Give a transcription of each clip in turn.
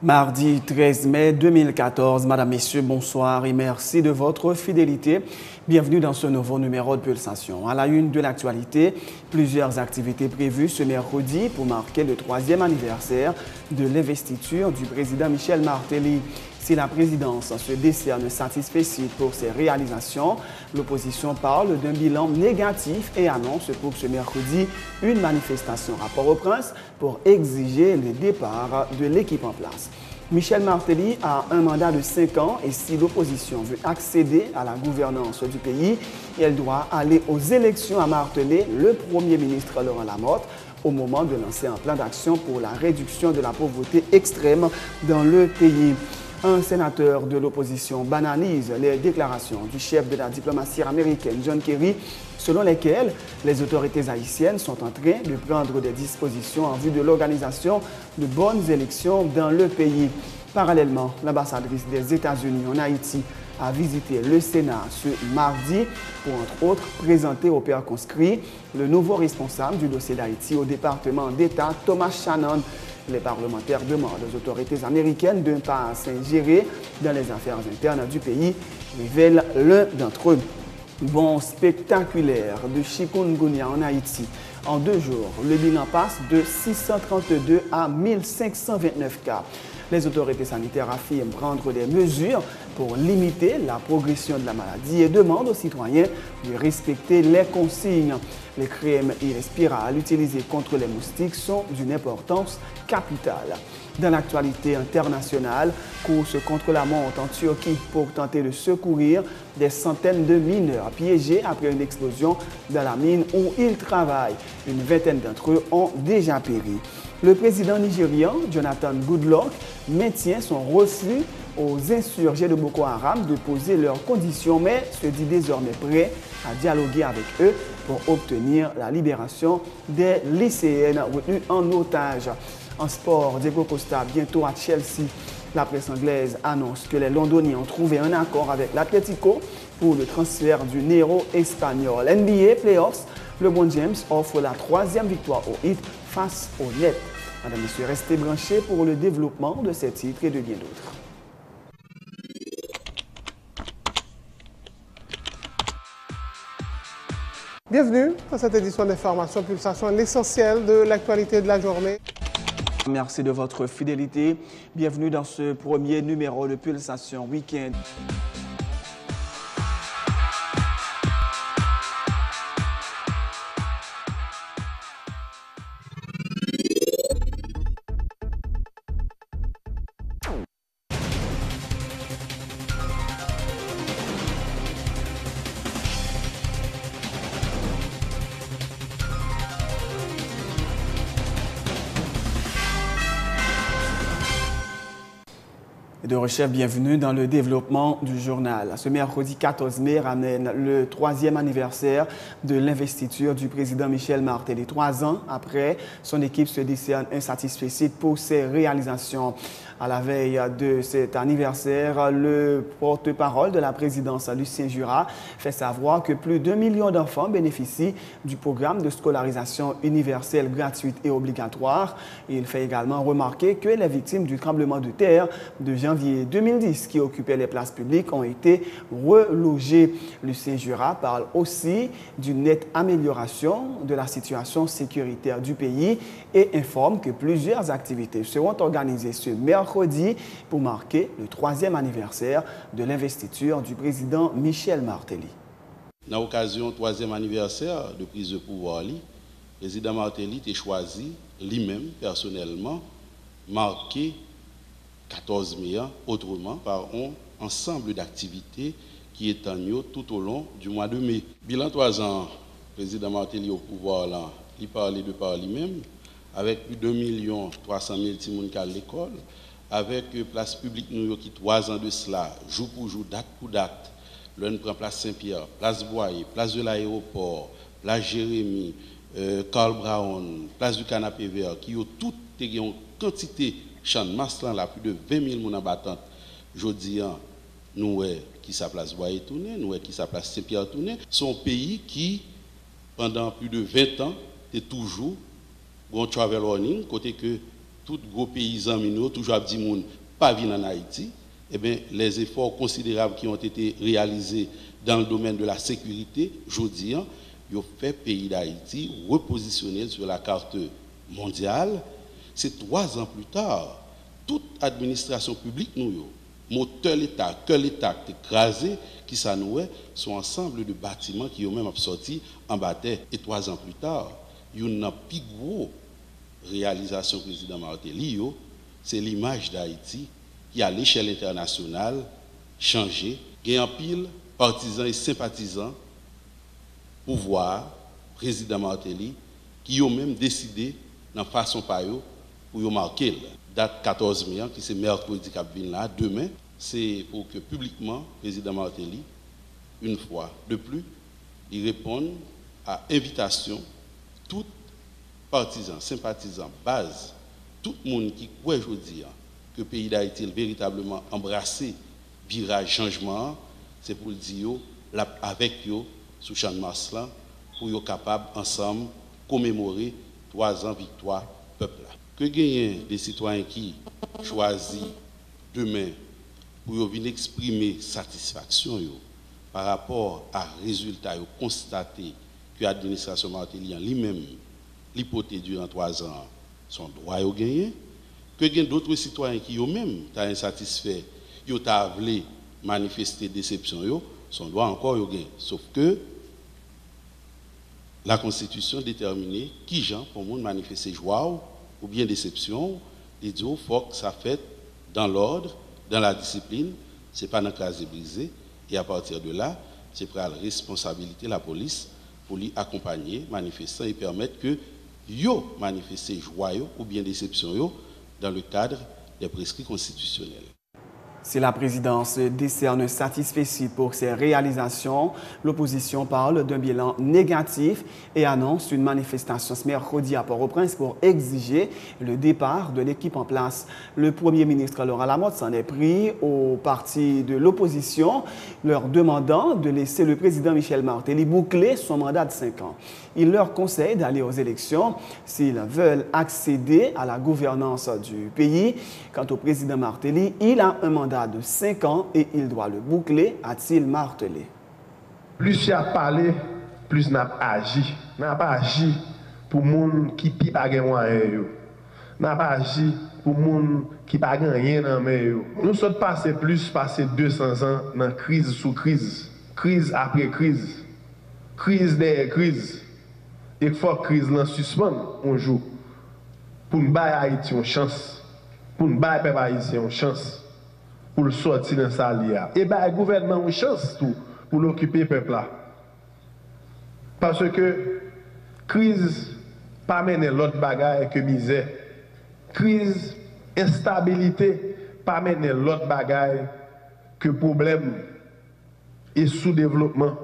Mardi 13 mai 2014, Madame, Messieurs, bonsoir et merci de votre fidélité. Bienvenue dans ce nouveau numéro de Pulsation. À la une de l'actualité, plusieurs activités prévues ce mercredi pour marquer le 3e anniversaire de l'investiture du président Michel Martelly. Si la présidence se décerne satisfaite pour ses réalisations, l'opposition parle d'un bilan négatif et annonce pour ce mercredi une manifestation à Port-au-Prince pour exiger le départ de l'équipe en place. Michel Martelly a un mandat de 5 ans et si l'opposition veut accéder à la gouvernance du pays, elle doit aller aux élections à marteler le Premier ministre Laurent Lamotte au moment de lancer un plan d'action pour la réduction de la pauvreté extrême dans le pays. Un sénateur de l'opposition banalise les déclarations du chef de la diplomatie américaine, John Kerry, selon lesquelles les autorités haïtiennes sont en train de prendre des dispositions en vue de l'organisation de bonnes élections dans le pays. Parallèlement, l'ambassadrice des États-Unis en Haïti a visité le Sénat ce mardi pour, entre autres, présenter au père conscrit le nouveau responsable du dossier d'Haïti au département d'État, Thomas Shannon. Les parlementaires demandent aux autorités américaines de ne pas s'ingérer dans les affaires internes du pays, révèle l'un d'entre eux. Bond spectaculaire de chikungunya en Haïti. En 2 jours, le bilan passe de 632 à 1529 cas. Les autorités sanitaires affirment prendre des mesures pour limiter la progression de la maladie et demandent aux citoyens de respecter les consignes. Les crèmes irrespirables utilisées contre les moustiques sont d'une importance capitale. Dans l'actualité internationale, course contre la montre en Turquie pour tenter de secourir des centaines de mineurs piégés après une explosion dans la mine où ils travaillent. Une vingtaine d'entre eux ont déjà péri. Le président nigérian, Jonathan Goodluck, maintient son refus aux insurgés de Boko Haram de poser leurs conditions, mais se dit désormais prêt à dialoguer avec eux pour obtenir la libération des lycéennes retenues en otage. En sport, Diego Costa bientôt à Chelsea. La presse anglaise annonce que les Londoniens ont trouvé un accord avec l'Atlético pour le transfert du Nero espagnol. NBA Playoffs, LeBron James offre la 3e victoire au Heat face au Nets. Madame, Messieurs, restez branchés pour le développement de ces titres et de bien d'autres. Bienvenue à cette édition d'Information Pulsation, l'essentiel de l'actualité de la journée. Merci de votre fidélité. Bienvenue dans ce premier numéro de Pulsation Week-end. De recherche, bienvenue dans le développement du journal. Ce mercredi 14 mai ramène le 3e anniversaire de l'investiture du président Michel Martelly. 3 ans après, son équipe se décerne insatisfaite pour ses réalisations. À la veille de cet anniversaire, le porte-parole de la présidence, Lucien Jura, fait savoir que plus d'1 million d'enfants bénéficient du programme de scolarisation universelle gratuite et obligatoire. Il fait également remarquer que les victimes du tremblement de terre de janvier 2010 qui occupaient les places publiques ont été relogées. Lucien Jura parle aussi d'une nette amélioration de la situation sécuritaire du pays et informe que plusieurs activités seront organisées ce mercredi pour marquer le 3e anniversaire de l'investiture du président Michel Martelly. Dans l'occasion du 3e anniversaire de prise de pouvoir, le président Martelly a choisi lui-même personnellement marquer 14 mai autrement par un ensemble d'activités qui est en tout au long du mois de mai. Bilan 3 ans, le président Martelly au pouvoir, là, il parlait de par lui-même, avec plus de 2 300 000 petits à l'école, avec place publique New York qui 3 ans de cela, jour pour jour, date pour date, l'on prend place Saint-Pierre, place Boyer, place de l'aéroport, place Jérémy, Carl Brown, place du Canapé Vert, qui ont toutes une quantité champ de masse là, plus de 20 000 personnes en battante. Jodi, nous qui sa place Boyer tourné, nous qui sa place Saint-Pierre tourné, son pays qui, pendant plus de 20 ans, est toujours bon travel warning, côté que tout gros paysans minot, toujours dit moun pas venir en Haïti, eh bien, les efforts considérables qui ont été réalisés dans le domaine de la sécurité, je dis, ils ont fait le pays d'Haïti repositionner sur la carte mondiale. C'est 3 ans plus tard, toute administration publique, nous, moteur l'État, que l'État écrasé, qui ça nous est, sont ensemble de bâtiments qui ont même sorti en bataille. Et 3 ans plus tard, il y a une plus grosse réalisation président Martelly, c'est l'image d'Haïti qui, à l'échelle internationale, changé. Il y a un pile partisans et sympathisants, pouvoir, président Martelly, qui ont même décidé, dans façon par eux, pour marquer la date 14 mai, qui c'est mercredi qui vient là, demain, c'est pour que publiquement, président Martelly, une fois de plus, il réponde à invitation, tout partisans, sympathisants, base, tout le monde qui croit aujourd'hui que le pays d'Haïti est véritablement embrassé, virage, changement, c'est pour le dire avec eux, sous champ de Mars, pour être capable ensemble commémorer 3 ans victoire peuple. Que gagnent des citoyens qui choisissent demain pour venir exprimer satisfaction par rapport à résultats constatés que l'administration Martelly lui-même l'hypothèse durant 3 ans son droit à gagner, que gagnent d'autres citoyens qui eux-mêmes sont insatisfaits, ils ont voulu manifester déception, son droit encore à gagner. Sauf que la Constitution déterminée qui gens pour monde manifester joie ou bien déception, il dit il faut que ça fait dans l'ordre, dans la discipline, c'est pas dans case brisé et à partir de là, c'est pour la responsabilité de la police pour lui accompagner manifestants et permettre que yo manifester joie ou bien déception dans le cadre des prescrits constitutionnels. Si la présidence décerne satisfecit pour ses réalisations, l'opposition parle d'un bilan négatif et annonce une manifestation ce mercredi à Port-au-Prince pour exiger le départ de l'équipe en place. Le Premier ministre Laurent Lamotte s'en est pris au parti de l'opposition, leur demandant de laisser le président Michel Martelly boucler son mandat de 5 ans. Il leur conseille d'aller aux élections s'ils veulent accéder à la gouvernance du pays. Quant au président Martelly, il a un mandat de 5 ans et il doit le boucler, a-t-il martelé. Plus il a parlé, plus il a agi. Il n'a pas agi pour les gens qui ne pas moyen. Il n'a pas agi pour les gens qui ne pas rien dans les Nous sommes passés 200 ans dans crise sous crise, crise après crise, crise derrière crise. Il faut que la crise la suspende un jour pour nous donner Haïti une chance, pour nous donner peuple haïtien une chance, pour le sortir dans sa lia. Et bien, le gouvernement a une chance tout pour l'occuper le peuple là. Parce que crise pas mener l'autre bagaille que misère. Crise, instabilité, pas mener l'autre bagaille que problème et sous-développement.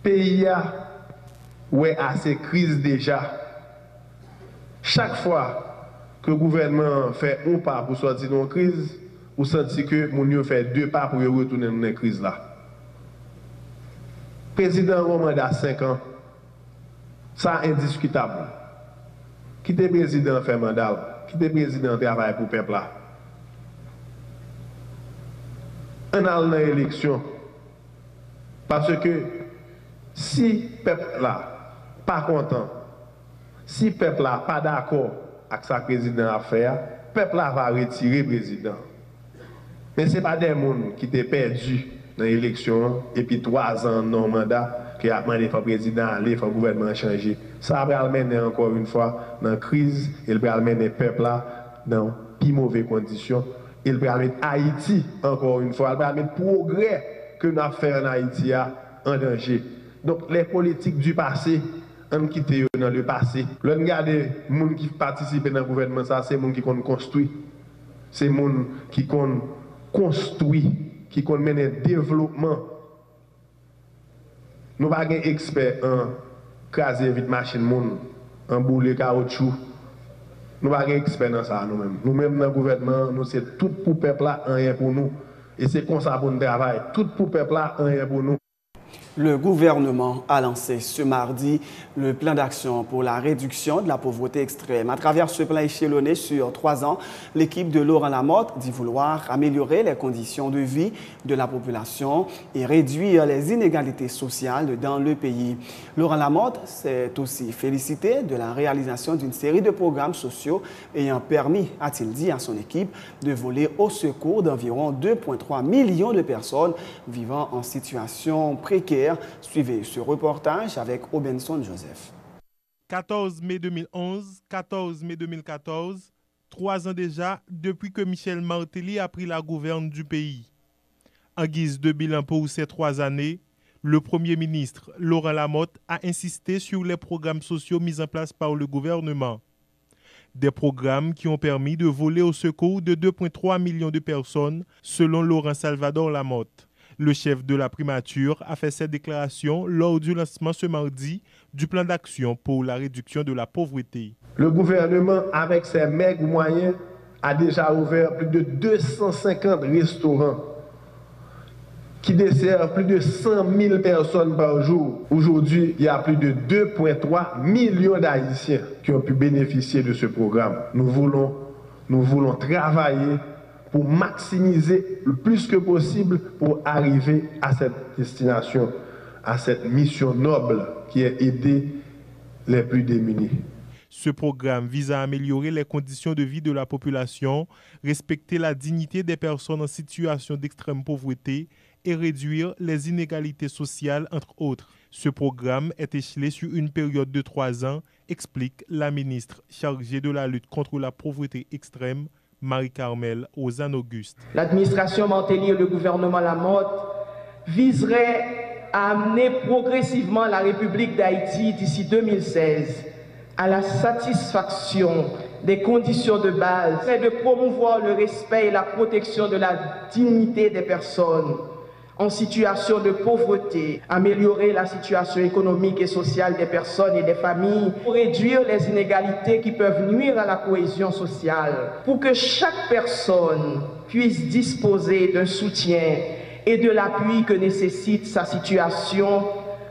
Pays a ouais assez crise déjà. Chaque fois que le gouvernement fait un pas pour sortir de la crise, vous sentez que mon fait 2 pas pour retourner dans la crise là. Président a un mandat 5 ans, ça indiscutable. Qui est président fait mandat, qui est président travaille pour le peuple là. On a une élection parce que si le peuple là pas content, si le peuple là pas d'accord avec sa président à faire, le peuple là va retirer le président. Mais ce n'est pas des gens qui étaient perdus dans l'élection et puis 3 ans non mandat qui a demandé le président aller, le gouvernement changer. Ça va mener encore une fois dans la crise et il va mener le peuple là dans plus mauvaises conditions. Il va mettre Haïti encore une fois, il va mettre le progrès que nous avons fait en Haïti en danger. Donc les politiques du passé, on quitte dans le passé. Le regard des gens qui participent dans le gouvernement, ça c'est les gens qui construit. C'est les gens qui construit, qui mène le développement. Nous ne sommes pas experts en craser vite machine, en bouler caoutchouc. Nous ne sommes pas experts dans ça nous-mêmes. Nous-mêmes dans le gouvernement, nous c'est tout pour le peuple là, rien pour nous. Et c'est comme ça pour nous travailler. Tout pour le peuple là, rien pour nous. Le gouvernement a lancé ce mardi le plan d'action pour la réduction de la pauvreté extrême. À travers ce plan échelonné sur 3 ans, l'équipe de Laurent Lamotte dit vouloir améliorer les conditions de vie de la population et réduire les inégalités sociales dans le pays. Laurent Lamotte s'est aussi félicité de la réalisation d'une série de programmes sociaux ayant permis, a-t-il dit à son équipe, de voler au secours d'environ 2,3 millions de personnes vivant en situation précaire. Suivez ce reportage avec Obenson Joseph. 14 mai 2011, 14 mai 2014, 3 ans déjà depuis que Michel Martelly a pris la gouverne du pays. En guise de bilan pour ces 3 années, le Premier ministre Laurent Lamotte a insisté sur les programmes sociaux mis en place par le gouvernement. Des programmes qui ont permis de voler au secours de 2,3 millions de personnes, selon Laurent Salvador Lamotte. Le chef de la primature a fait cette déclaration lors du lancement ce mardi du plan d'action pour la réduction de la pauvreté. Le gouvernement, avec ses maigres moyens, a déjà ouvert plus de 250 restaurants qui desservent plus de 100 000 personnes par jour. Aujourd'hui, il y a plus de 2,3 millions d'Haïtiens qui ont pu bénéficier de ce programme. Nous voulons travailler pour maximiser le plus que possible pour arriver à cette destination, à cette mission noble qui est aider les plus démunis. Ce programme vise à améliorer les conditions de vie de la population, respecter la dignité des personnes en situation d'extrême pauvreté et réduire les inégalités sociales, entre autres. Ce programme est échelé sur une période de 3 ans, explique la ministre chargée de la lutte contre la pauvreté extrême, Marie-Carmel Ozan-Auguste. L'administration Martelly et le gouvernement Lamotte viseraient à amener progressivement la République d'Haïti d'ici 2016 à la satisfaction des conditions de base et de promouvoir le respect et la protection de la dignité des personnes en situation de pauvreté, améliorer la situation économique et sociale des personnes et des familles, pour réduire les inégalités qui peuvent nuire à la cohésion sociale, pour que chaque personne puisse disposer d'un soutien et de l'appui que nécessite sa situation,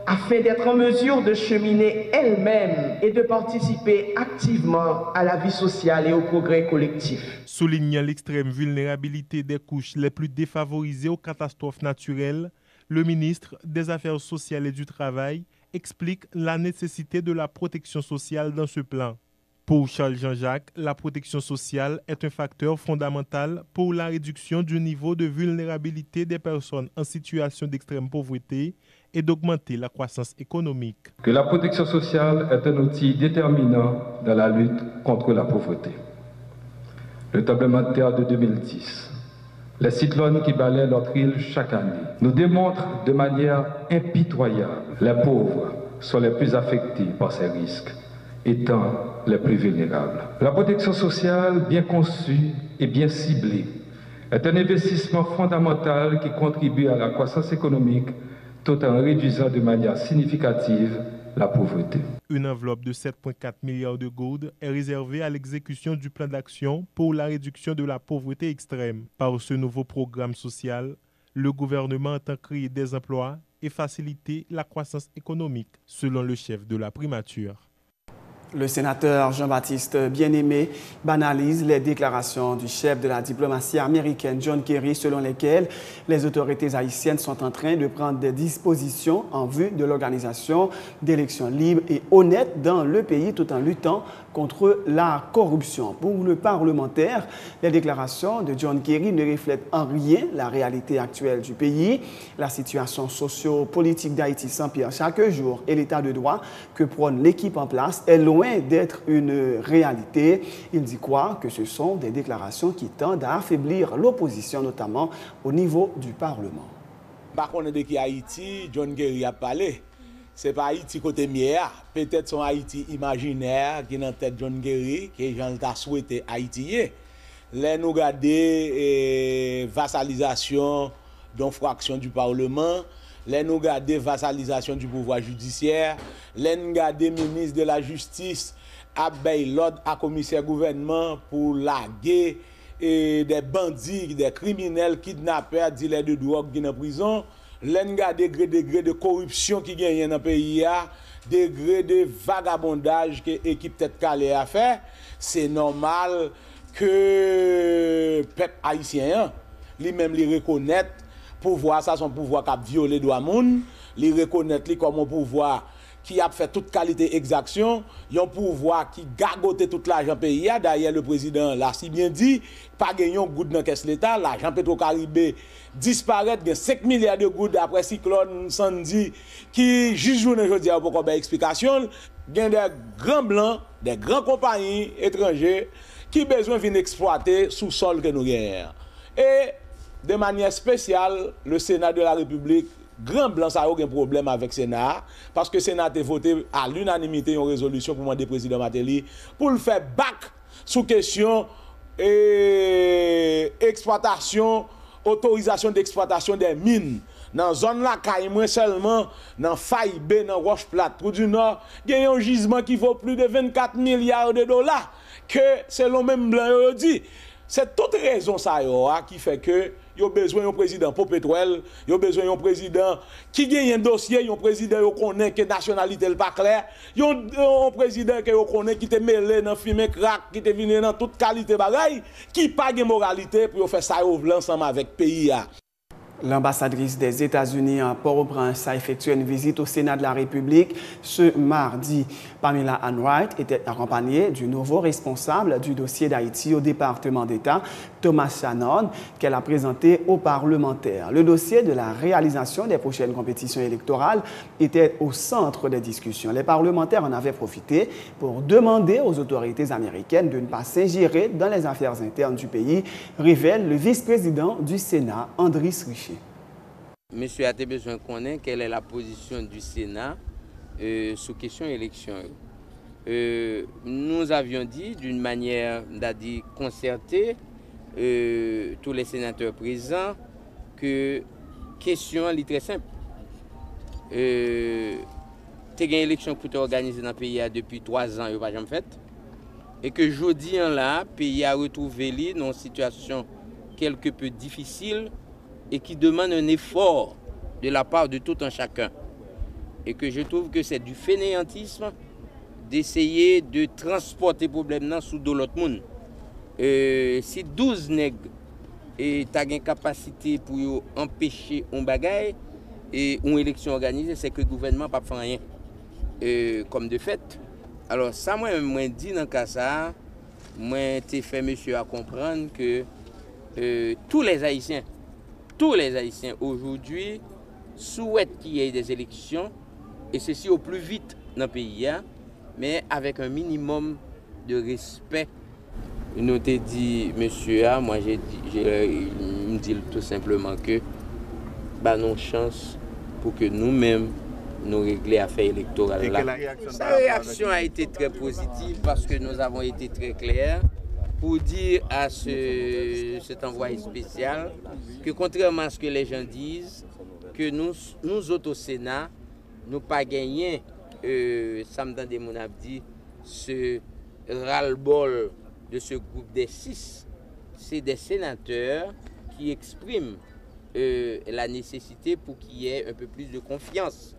afin d'être en mesure de cheminer elle-même et de participer activement à la vie sociale et au progrès collectif. Soulignant l'extrême vulnérabilité des couches les plus défavorisées aux catastrophes naturelles, le ministre des Affaires sociales et du Travail explique la nécessité de la protection sociale dans ce plan. Pour Charles Jean-Jacques, la protection sociale est un facteur fondamental pour la réduction du niveau de vulnérabilité des personnes en situation d'extrême pauvreté et d'augmenter la croissance économique. Que la protection sociale est un outil déterminant dans la lutte contre la pauvreté. Le tremblement de terre de 2010, les cyclones qui balaient notre île chaque année, nous démontrent de manière impitoyable que les pauvres sont les plus affectés par ces risques, étant les plus vulnérables. La protection sociale, bien conçue et bien ciblée, est un investissement fondamental qui contribue à la croissance économique tout en réduisant de manière significative la pauvreté. Une enveloppe de 7,4 milliards de gourdes est réservée à l'exécution du plan d'action pour la réduction de la pauvreté extrême. Par ce nouveau programme social, le gouvernement entend créer des emplois et faciliter la croissance économique, selon le chef de la primature. Le sénateur Jean-Baptiste Bien-Aimé banalise les déclarations du chef de la diplomatie américaine John Kerry selon lesquelles les autorités haïtiennes sont en train de prendre des dispositions en vue de l'organisation d'élections libres et honnêtes dans le pays tout en luttant contre la corruption. Pour le parlementaire, les déclarations de John Kerry ne reflètent en rien la réalité actuelle du pays. La situation socio-politique d'Haïti s'empire chaque jour et l'état de droit que prône l'équipe en place est loin d'être une réalité. Il dit quoi? Que ce sont des déclarations qui tendent à affaiblir l'opposition, notamment au niveau du Parlement. Par contre, de qui Haïti, John Kerry a parlé. C'est pas Haïti côté mieux, peut-être son Haïti imaginaire qui est dans tête John Kerry, que les gens ont souhaité haïtien. Là, nous regardons vassalisation d'une fraction du Parlement, là, nous regardons vassalisation du pouvoir judiciaire, là, nous regardons ministre de la Justice à l'ordre à commissaire gouvernement pour laguer des bandits, des criminels, kidnappeurs, dealers de drogue qui sont en prison. l'enga degré de corruption qui gagne dans le pays, degré de vagabondage que l'équipe tête calée a fait, c'est normal que peuple haïtien, lui-même, lui reconnaître pouvoir, ça son pouvoir qui a violé droit monde, lui reconnaître lui comme un pouvoir qui a fait toute qualité exaction, un pouvoir qui gagote tout l'argent pays. D'ailleurs, le président l'a si bien dit, pas gagné un goutte dans caisse l'État, l'argent Petro-Caribé disparaît, il y a 5 milliards de gouttes après cyclone Sandy, qui juste aujourd'hui pour qu'on ait explication, il y a des grands blancs, des grandes compagnies étrangères qui ont besoin de exploiter sous sol que nous gagnons. Et de manière spéciale, le Sénat de la République, grand blanc, ça n'a aucun problème avec le Sénat, parce que le Sénat a voté à l'unanimité une résolution pour demander au président Martelly pour le faire back sous question exploitation, autorisation d'exploitation des mines. Dans la zone là, moins seulement dans Faïbé, dans Roche Plate, pour du Nord, il y a un gisement qui vaut plus de 24 milliards de dollars, que selon même blanc, il dit. C'est toute raison ça qui fait que il y a besoin d'un président pour pétrole, il y a besoin d'un président qui gagne un dossier, un président qui connaît que la nationalité n'est pas claire, il y a un président qui connaît qui te mêlé dans fumée crack, qui te venu dans toute qualité bagaille, qui pas de moralité pour faire ça ensemble avec le pays. L'ambassadrice des États-Unis à Port-au-Prince a effectué une visite au Sénat de la République ce mardi. Pamela Enright était accompagnée du nouveau responsable du dossier d'Haïti au département d'État, Thomas Shannon, qu'elle a présenté aux parlementaires. Le dossier de la réalisation des prochaines compétitions électorales était au centre des discussions. Les parlementaires en avaient profité pour demander aux autorités américaines de ne pas s'ingérer dans les affaires internes du pays, révèle le vice-président du Sénat, Andris Richer. Monsieur a besoin de connaître quelle est la position du Sénat sous question élection. Nous avions dit d'une manière concertée, tous les sénateurs présents, que question est très simple. Il y a une élection qui est organisée dans le pays depuis 3 ans, il n'y a pas jamais fait. Et que aujourd'hui, le pays a retrouvé dans une situation quelque peu difficile et qui demande un effort de la part de tout un chacun. Et que je trouve que c'est du fainéantisme d'essayer de transporter le problème sous de l'autre monde. Si 12 nègres ont une capacité pour empêcher un bagaille et une élection organisée, c'est que le gouvernement n'a pas fait rien. Comme de fait. Alors ça, moi dit dans le cas ça, moi j'ai fait monsieur à comprendre que tous les Haïtiens aujourd'hui souhaitent qu'il y ait des élections, et ceci au plus vite dans le pays, mais avec un minimum de respect. Nous t'ai dit, monsieur, moi je me dis tout simplement que bah, nous avons chance pour que nous-mêmes nous régler l'affaire électorale. La réaction a été très positive parce que nous avons été très clairs pour dire à cet envoyé spécial que contrairement à ce que les gens disent, que nous autres au Sénat, nous pas gagné, ça me donne des mon dit, ce ras-le-bol de ce groupe des 6. C'est des sénateurs qui expriment la nécessité pour qu'il y ait un peu plus de confiance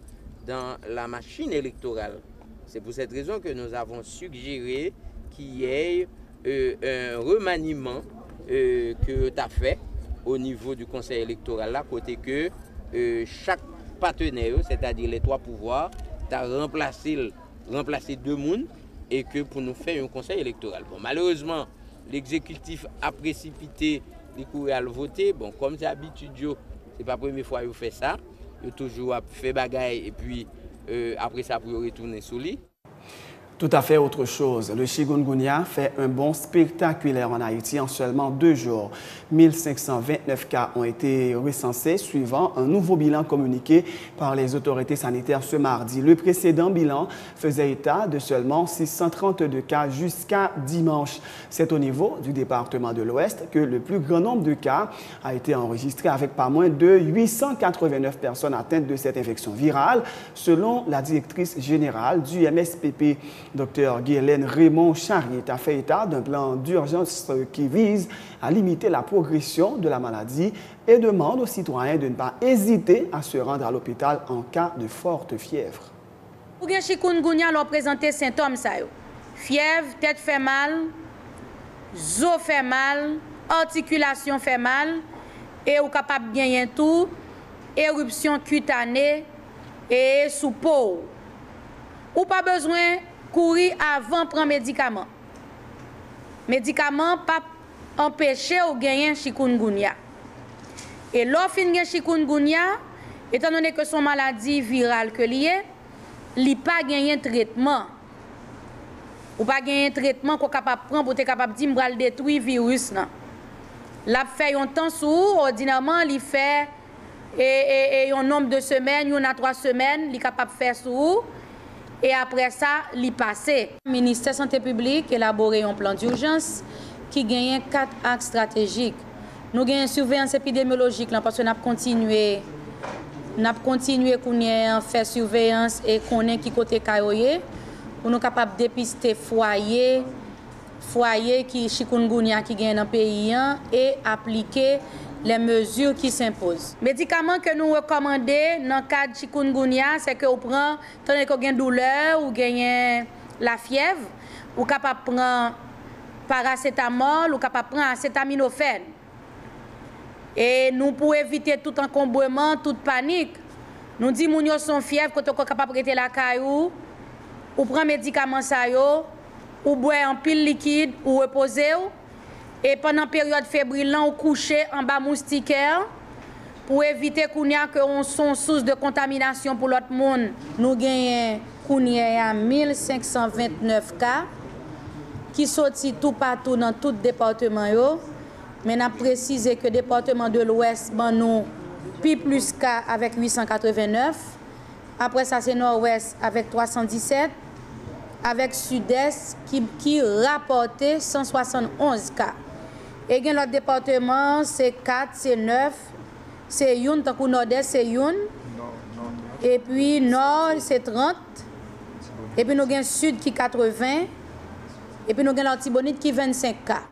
dans la machine électorale. C'est pour cette raison que nous avons suggéré qu'il y ait un remaniement que tu as fait au niveau du conseil électoral, là, côté que chaque partenaire, c'est-à-dire les 3 pouvoirs, tu as remplacé 2 personnes et que pour nous faire un conseil électoral. Bon, malheureusement, l'exécutif a précipité les courriers à le voter. Bon, comme c'est habitude, c'est pas la première fois qu'il fait ça. Il a toujours fait bagaille et puis après ça, pour retourner sous lui. Tout à fait autre chose. Le chikungunya fait un bond spectaculaire en Haïti en seulement 2 jours. 1529 cas ont été recensés, suivant un nouveau bilan communiqué par les autorités sanitaires ce mardi. Le précédent bilan faisait état de seulement 632 cas jusqu'à dimanche. C'est au niveau du département de l'Ouest que le plus grand nombre de cas a été enregistré, avec pas moins de 889 personnes atteintes de cette infection virale, selon la directrice générale du MSPP. Dr Guy-Hélène Raymond Charrier a fait état d'un plan d'urgence qui vise à limiter la progression de la maladie et demande aux citoyens de ne pas hésiter à se rendre à l'hôpital en cas de forte fièvre. Pour que chikungunya leur présenter symptômes ça yo. Fièvre, tête fait mal, os fait mal, articulation fait mal et ou capable de gagner tout, éruption cutanée et sous peau. Ou pas besoin courir avant prendre médicament. Médicament pas empêcher ou gagner chikungunya. Et l'offre de chikungunya, étant donné que son maladie virale que lié, li pas gagner traitement. Ou pas gagner traitement qu'on capable prendre pour être capable de dire détruire virus là. L'a fait un temps sous ordinairement li fait et un nombre de semaines, il y a 3 semaines, li capable faire sous et après ça li passé. Le ministère de la Santé publique élaboré un plan d'urgence qui gagne 4 axes stratégiques. Nous avons une surveillance épidémiologique là, parce que nous avons continué à faire surveillance et connaître qui côté kayoye pour nous capables de dépister foyer qui chikungunya qui gagne dans le pays et appliquer les mesures qui s'imposent. Médicaments que nous recommandons dans le cas de chikungunya, c'est que vous prenez, tandis que vous avez douleur ou gagnez la fièvre, vous capable de prendre paracétamol ou capable de prendre acétaminophène. Et nous, pour éviter tout encombrement, toute panique, nous disons que nous sommes fièvres quand nous sommes capables de rester la caillou, ou prendre médicaments, ou boire un pile liquide, ou reposer. Et pendant la période fébrile, ou coucher en bas moustiquaire, pour éviter qu'on soit source de contamination pour l'autre monde. Nous avons 1529 cas qui sortent tout partout dans tout département. Mais nous précisé que le département de l'Ouest, nous plus cas avec 889. Après ça, c'est Nord-Ouest avec 317. Avec Sud-Est qui rapportait 171 cas. Et l'autre département, c'est 4, c'est 9. C'est Youn, tant que Nord-Est, c'est Youn. Et puis Nord, c'est 30. Et puis nous avons Sud qui 80. Et puis nous avons l'Antibonite qui 25 cas.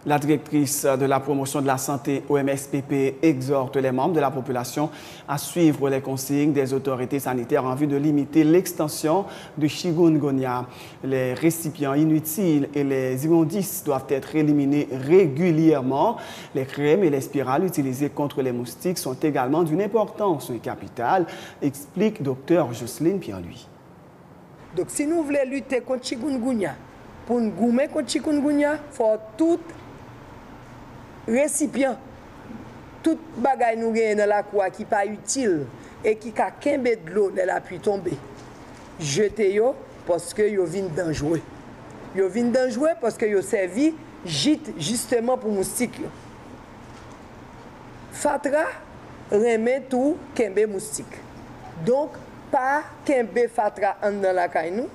La directrice de la promotion de la santé OMSPP exhorte les membres de la population à suivre les consignes des autorités sanitaires en vue de limiter l'extension du chikungunya. Les récipients inutiles et les immondices doivent être éliminés régulièrement. Les crèmes et les spirales utilisées contre les moustiques sont également d'une importance capitale, explique Dr Jocelyne Pierre-Louis. Donc si nous voulons lutter contre chikungunya, pour nous gommer contre chikungunya, il faut tout récipient, tout bagay nous gagne dans la cour qui pas utile et qui a kembe de l'eau dans la pluie tomber. Jetez yo parce que yo vinn dangereux. Yo vinn dangereux parce que yo servi gîte justement pour moustique. Fatra remet tout kembe moustique. Donc pas kembe fatra en dans la caille nous.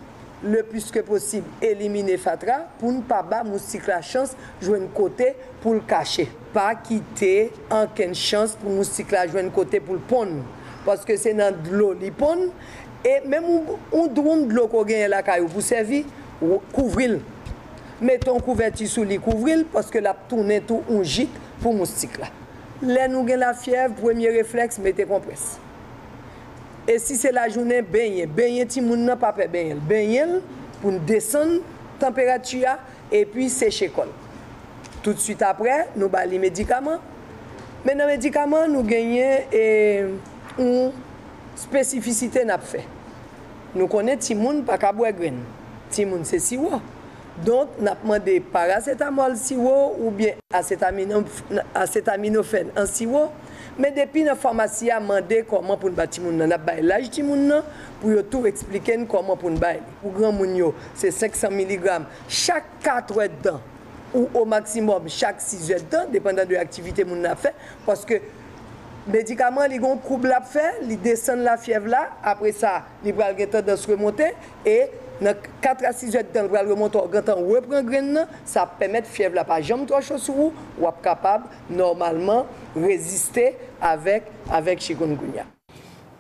Le plus que possible éliminer fatra pour ne pas battre moustique la chance jouer un côté pour le cacher. Pas quitter aucune chance pour moustique la jouer un côté pour le pondre parce que c'est dans de l'eau li pondre et même on dronne de l'eau qu'on gagne la caillou pour servir couvrir. Mettons couverture sous li couvrir parce que la tourner tout un gîte pour moustique là. Là nous gagne la fièvre, premier réflexe mettez compresse. Et si c'est la journée, baigner ti moun nan pa pe baigner pour descendre température et puis sécher col. Tout de suite après, nous ba les médicaments. Mais dans les médicaments, nous gagnons une spécificité n'a fait. Nous connaissons ti moun pa ka boire graine. Ti moun c'est sirop. Donc n'a demandé paracétamol sirop ou bien acétaminophène en sirop. Mais depuis la pharmacie a demandé comment pour nous battre moun nan, n'a ba l'âge ti moun nan pour tout expliquer comment pour nous battre. Pour grand moun yo, c'est 500 mg chaque 4 heures de temps ou au maximum chaque 6 heures de temps dépendant de l'activité moun a fait parce que médicament li gon courbe la fait, li descend la fièvre là, après ça, li pral gen tendance remonter et dans 4 à 6 heures de temps, il va remonter au grand temps, reprend graine, ça permet de fièvre là pas jamais trop chaud sur vous, ou être capable normalement résister avec chikungunya.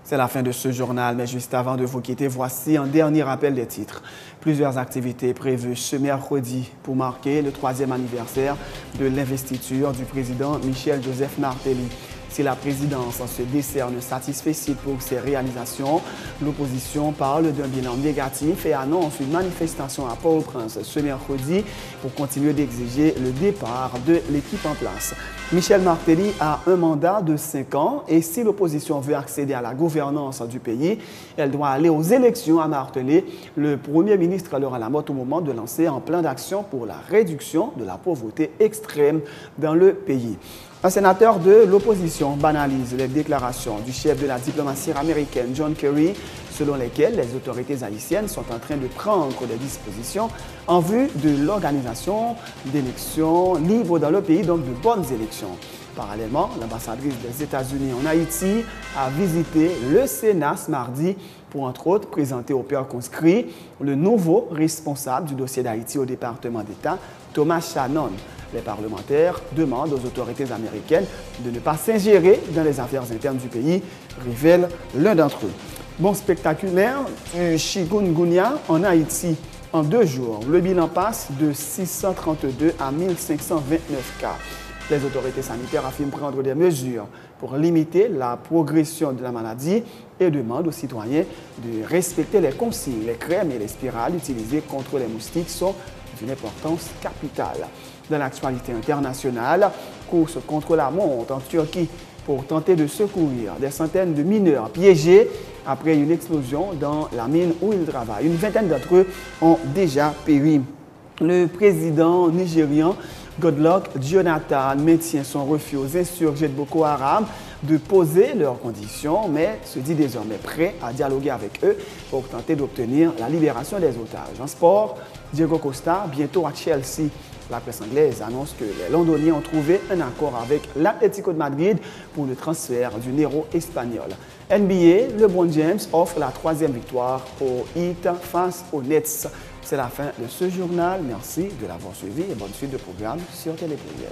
C'est la fin de ce journal, mais juste avant de vous quitter, voici un dernier rappel des titres. Plusieurs activités prévues ce mercredi pour marquer le 3e anniversaire de l'investiture du président Michel Joseph Martelly. Si la présidence se décerne satisfait pour ses réalisations, l'opposition parle d'un bilan négatif et annonce une manifestation à Port-au-Prince ce mercredi pour continuer d'exiger le départ de l'équipe en place. Michel Martelly a un mandat de 5 ans et si l'opposition veut accéder à la gouvernance du pays, elle doit aller aux élections, a martelé le Premier ministre Laurent Lamotte au moment de lancer un plan d'action pour la réduction de la pauvreté extrême dans le pays. Un sénateur de l'opposition banalise les déclarations du chef de la diplomatie américaine, John Kerry, selon lesquelles les autorités haïtiennes sont en train de prendre des dispositions en vue de l'organisation d'élections libres dans le pays, donc de bonnes élections. Parallèlement, l'ambassadrice des États-Unis en Haïti a visité le Sénat ce mardi pour, entre autres, présenter au père conscrit le nouveau responsable du dossier d'Haïti au département d'État, Thomas Shannon. Les parlementaires demandent aux autorités américaines de ne pas s'ingérer dans les affaires internes du pays, révèle l'un d'entre eux. Bon, spectaculaire, chikungunya en Haïti en 2 jours. Le bilan passe de 632 à 1529 cas. Les autorités sanitaires affirment prendre des mesures pour limiter la progression de la maladie et demandent aux citoyens de respecter les consignes. Les crèmes et les spirales utilisées contre les moustiques sont d'une importance capitale. Dans l'actualité internationale, course contre la montre en Turquie pour tenter de secourir des centaines de mineurs piégés après une explosion dans la mine où ils travaillent. Une vingtaine d'entre eux ont déjà péri. Le président nigérian Goodluck Jonathan maintient son refus aux insurgés de Boko Haram de poser leurs conditions, mais se dit désormais prêt à dialoguer avec eux pour tenter d'obtenir la libération des otages. En sport, Diego Costa, bientôt à Chelsea. La presse anglaise annonce que les Londoniens ont trouvé un accord avec l'Atlético de Madrid pour le transfert du Nero espagnol. NBA, LeBron James offre la 3e victoire au Heat face aux Nets. C'est la fin de ce journal. Merci de l'avoir suivi et bonne suite de programme sur Télépluriel.